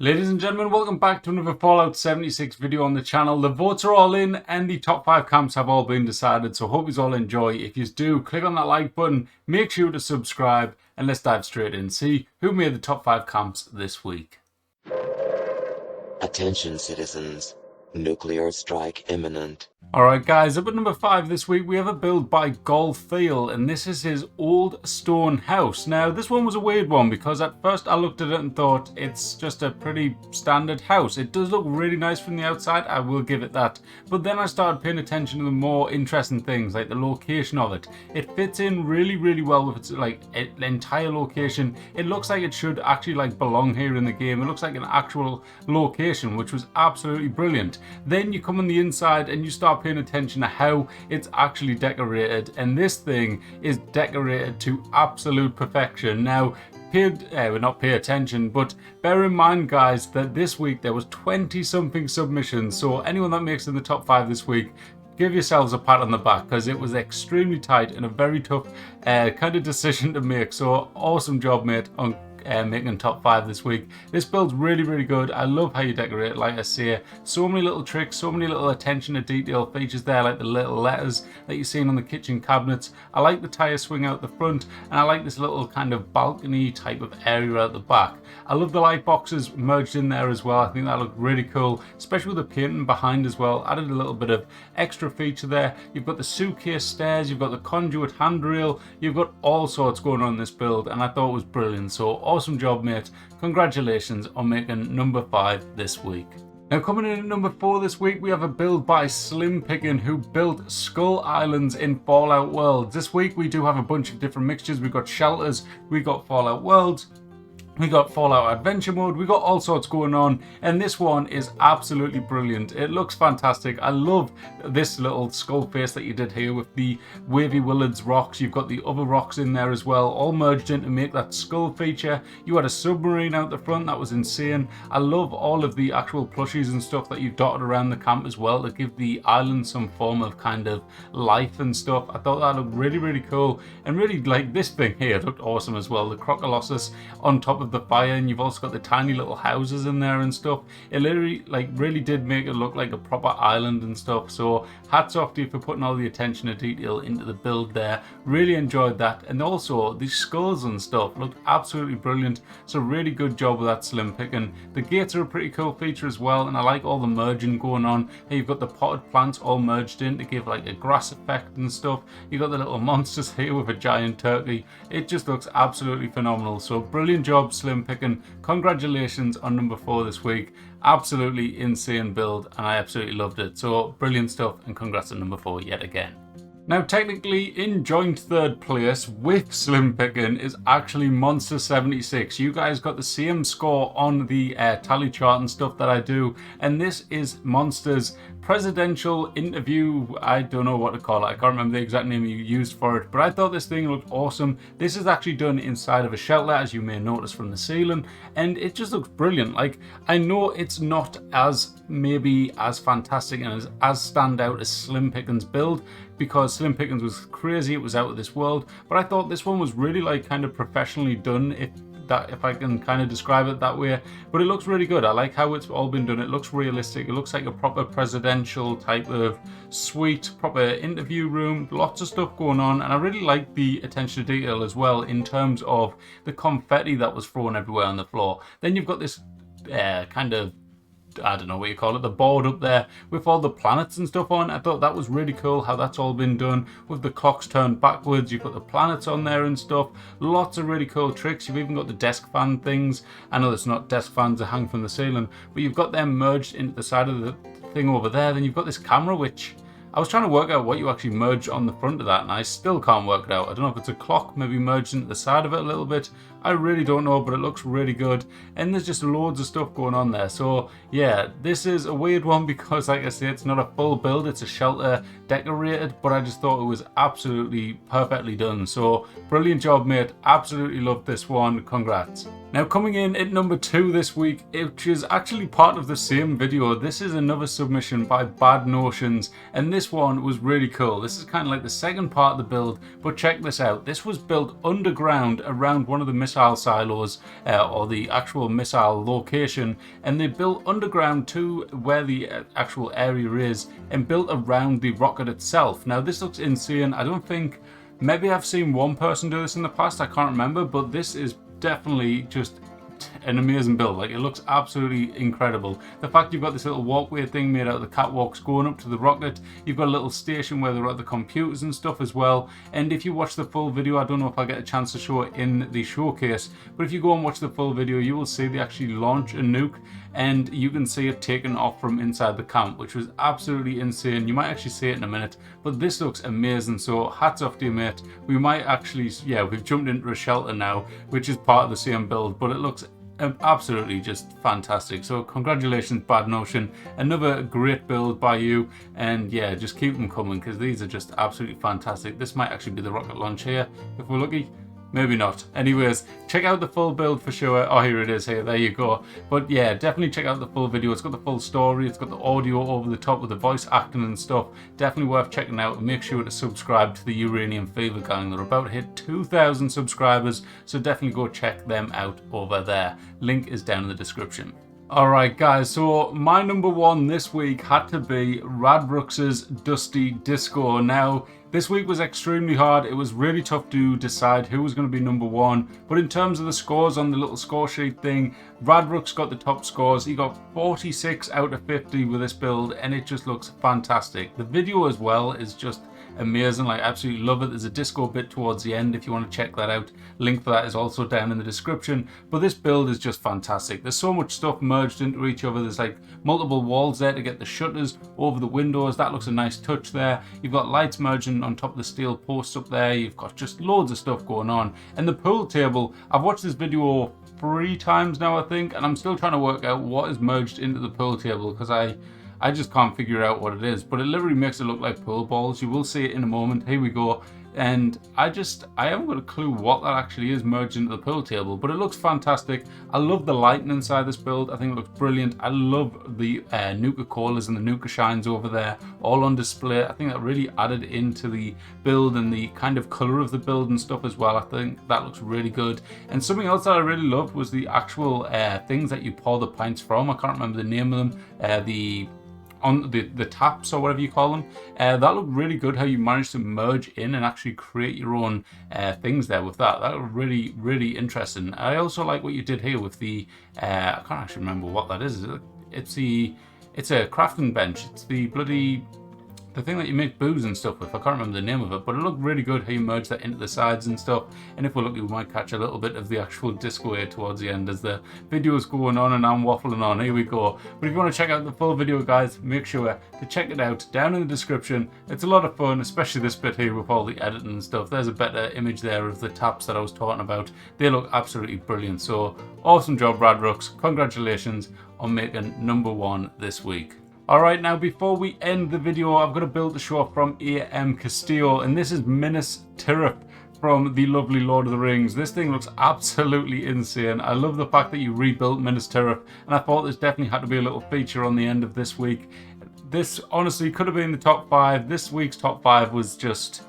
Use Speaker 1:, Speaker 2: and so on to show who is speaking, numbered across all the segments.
Speaker 1: Ladies and gentlemen, welcome back to another Fallout 76 video on the channel. The votes are all in and the top 5 camps have all been decided, so hope you all enjoy. If you do, click on that like button, make sure to subscribe, and let's dive straight in and see who made the top 5 camps this week.
Speaker 2: Attention citizens, nuclear strike imminent.
Speaker 1: Alright guys, up at number 5 this week we have a build by Golfiel, and this is his old stone house. Now this one was a weird one because at first I looked at it and thought it's just a pretty standard house. It does look really nice from the outside, I will give it that. But then I started paying attention to the more interesting things like the location of it. It fits in really well with its the entire location. It looks like it should actually belong here in the game. It looks like an actual location, which was absolutely brilliant. Then you come on the inside and you start paying attention to how it's actually decorated, and this thing is decorated to absolute perfection. Now not pay attention, but bear in mind guys that this week there was 20 something submissions, so anyone that makes in the top 5 this week, give yourselves a pat on the back because it was extremely tight and a very tough kind of decision to make. So awesome job mate on making top 5 this week. This build's really good. I love how you decorate it. Like I say, so many little tricks, so many little attention to detail features there, like the little letters that you're seeing on the kitchen cabinets. I like the tire swing out the front, and I like this little kind of balcony type of area at the back. I love the light boxes merged in there as well. I think that looked really cool, especially with the painting behind as well. Added a little bit of extra feature there. You've got the suitcase stairs, you've got the conduit handrail, you've got all sorts going on in this build, and I thought it was brilliant. So awesome job mate, congratulations on making number 5 this week. Now coming in at number 4 this week we have a build by Slim Pickin, who built Skull Islands in Fallout Worlds. This week we do have a bunch of different mixtures. We've got shelters, we've got Fallout Worlds, we got Fallout Adventure Mode, we got all sorts going on, and this one is absolutely brilliant. It looks fantastic. I love this little skull face that you did here with the wavy Willards rocks. You've got the other rocks in there as well, all merged in to make that skull feature. You had a submarine out the front, that was insane. I love all of the actual plushies and stuff that you've dotted around the camp as well to give the island some form of kind of life and stuff. I thought that looked really cool, and really like this thing here looked awesome as well. The Croccolossus on top of the fire, and you've also got the tiny little houses in there and stuff. It literally really did make it look like a proper island and stuff. So hats off to you for putting all the attention to detail into the build there. Really enjoyed that, and also the skulls and stuff looked absolutely brilliant. So really good job with that Slim Pickin. The gates are a pretty cool feature as well, and I like all the merging going on. Here you've got the potted plants all merged in to give like a grass effect and stuff. You've got the little monsters here with a giant turkey. It just looks absolutely phenomenal. So brilliant job Slim Pickin. Congratulations on number 4 this week. Absolutely insane build, and I absolutely loved it. So brilliant stuff, and congrats on number 4 yet again. Now technically in joint third place with Slim Pickin is actually Monster76. You guys got the same score on the tally chart and stuff that I do, and this is Monster's presidential interview. I don't know what to call it. I can't remember the exact name you used for it, but I thought this thing looked awesome. This is actually done inside of a shelter, as you may notice from the ceiling, and it just looks brilliant. Like, I know it's not as maybe as fantastic and as stand out as Slim Pickin's build, because Slim Pickens was crazy, it was out of this world, but I thought this one was really like kind of professionally done, if I can kind of describe it that way. But it looks really good. I like how it's all been done. It looks realistic. It looks like a proper presidential type of suite, proper interview room, lots of stuff going on, and I really like the attention to detail as well in terms of the confetti that was thrown everywhere on the floor. Then you've got this kind of, I don't know what you call it, the board up there with all the planets and stuff on. I thought that was really cool how that's all been done with the clocks turned backwards. You've got the planets on there and stuff. Lots of really cool tricks. You've even got the desk fan things. I know it's not desk fans that hang from the ceiling, but you've got them merged into the side of the thing over there. Then you've got this camera, which I was trying to work out what you actually merge on the front of that, and I still can't work it out. I don't know if it's a clock maybe merged into the side of it a little bit. I really don't know, but it looks really good, and there's just loads of stuff going on there. So yeah, this is a weird one because, like I say, it's not a full build, it's a shelter decorated, but I just thought it was absolutely perfectly done. So brilliant job mate, absolutely loved this one, congrats. Now coming in at number 2 this week, which is actually part of the same video, this is another submission by Bad Notions, and this one was really cool. This is kind of like the second part of the build, but check this out. This was built underground around one of the missile silos or the actual missile location, and they built underground to where the actual area is and built around the rocket itself. Now this looks insane. I don't think, maybe I've seen one person do this in the past, I can't remember, but this is definitely just an amazing build. Like, it looks absolutely incredible. The fact you've got this little walkway thing made out of the catwalks going up to the rocket, you've got a little station where there are the computers and stuff as well. And if you watch the full video, I don't know if I get a chance to show it in the showcase, but if you go and watch the full video, you will see they actually launch a nuke and you can see it taken off from inside the camp, which was absolutely insane. You might actually see it in a minute, but this looks amazing. So hats off to you, mate. We might actually, yeah, we've jumped into a shelter now, which is part of the same build, but it looks absolutely just fantastic. So congratulations, Bad Notion, another great build by you, and yeah, just keep them coming because these are just absolutely fantastic. This might actually be the rocket launch here if we're lucky. Maybe not. Anyways, check out the full build for sure. Oh, here it is here. There you go. But yeah, definitely check out the full video. It's got the full story. It's got the audio over the top with the voice acting and stuff. Definitely worth checking out. And make sure to subscribe to the Uranium Fever gang. They're about to hit 2,000 subscribers. So definitely go check them out over there. Link is down in the description. Alright guys, so my number one this week had to be Radrux's Dusty Disco. Now, this week was extremely hard. It was really tough to decide who was going to be number one. But in terms of the scores on the little score sheet thing, Radrux got the top scores. He got 46 out of 50 with this build, and it just looks fantastic. The video as well is just amazing. Like, absolutely love it. There's a disco bit towards the end if you want to check that out. Link for that is also down in the description. But this build is just fantastic. There's so much stuff merged into each other. There's like multiple walls there to get the shutters over the windows. That looks a nice touch there. You've got lights merging on top of the steel posts up there. You've got just loads of stuff going on. And the pool table, I've watched this video 3 times now, I think, and I'm still trying to work out what is merged into the pool table because I just can't figure out what it is, but it literally makes it look like pool balls. You will see it in a moment. Here we go. And I haven't got a clue what that actually is merged into the pool table, but it looks fantastic. I love the lighting inside this build. I think it looks brilliant. I love the Nuka-Colas and the Nuka Shines over there, all on display. I think that really added into the build and the kind of color of the build and stuff as well. I think that looks really good. And something else that I really loved was the actual things that you pour the pints from. I can't remember the name of them. On the taps or whatever you call them, that looked really good how you managed to merge in and actually create your own things there with that. That was really, really interesting. I also like what you did here with the I can't actually remember what that is. It's a crafting bench. It's the thing that you make booze and stuff with. I can't remember the name of it, but it looked really good how you merge that into the sides and stuff. And if we're lucky, we might catch a little bit of the actual disco here towards the end as the video is going on and I'm waffling on. Here we go. But if you want to check out the full video, guys, make sure to check it out down in the description. It's a lot of fun, especially this bit here with all the editing and stuff. There's a better image there of the taps that I was talking about. They look absolutely brilliant. So awesome job, Radrux. Congratulations on making number one this week. Alright, now before we end the video, I've got a build to show off from AM Castillo, and this is Minas Tirith from the lovely Lord of the Rings. This thing looks absolutely insane. I love the fact that you rebuilt Minas Tirith, and I thought this definitely had to be a little feature on the end of this week. This honestly could have been the top 5. This week's top 5 was just...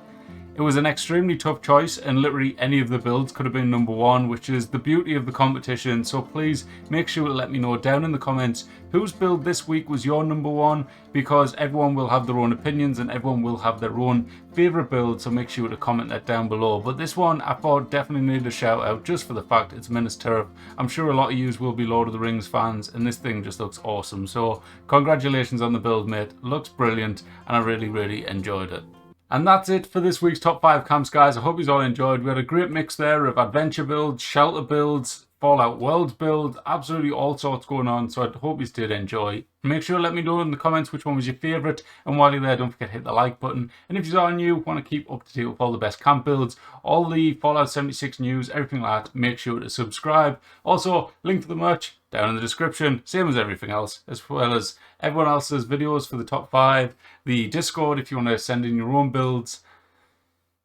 Speaker 1: It was an extremely tough choice, and literally any of the builds could have been number one, which is the beauty of the competition. So please make sure to let me know down in the comments whose build this week was your number one, because everyone will have their own opinions and everyone will have their own favourite build, so make sure to comment that down below. But this one I thought definitely needed a shout out just for the fact it's Minas Tirith. I'm sure a lot of you will be Lord of the Rings fans, and this thing just looks awesome. So congratulations on the build, mate. Looks brilliant, and I really, really enjoyed it. And that's it for this week's top 5 camps, guys. I hope you all enjoyed. We had a great mix there of adventure builds, shelter builds, Fallout Worlds build, absolutely all sorts going on. So I hope you did enjoy. Make sure to let me know in the comments which one was your favourite. And while you're there, don't forget to hit the like button. And if you are new, want to keep up to date with all the best camp builds, all the Fallout 76 news, everything like that, make sure to subscribe. Also, link to the merch down in the description, same as everything else, as well as everyone else's videos for the top 5, the Discord if you want to send in your own builds,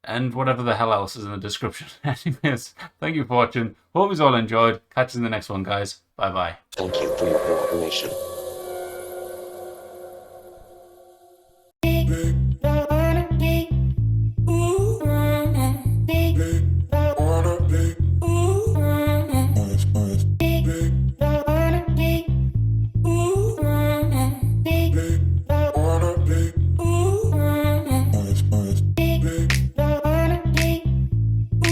Speaker 1: and whatever the hell else is in the description. Anyways, thank you for watching. Hope you all enjoyed. Catch you in the next one, guys. Bye bye.
Speaker 2: Thank you for your cooperation.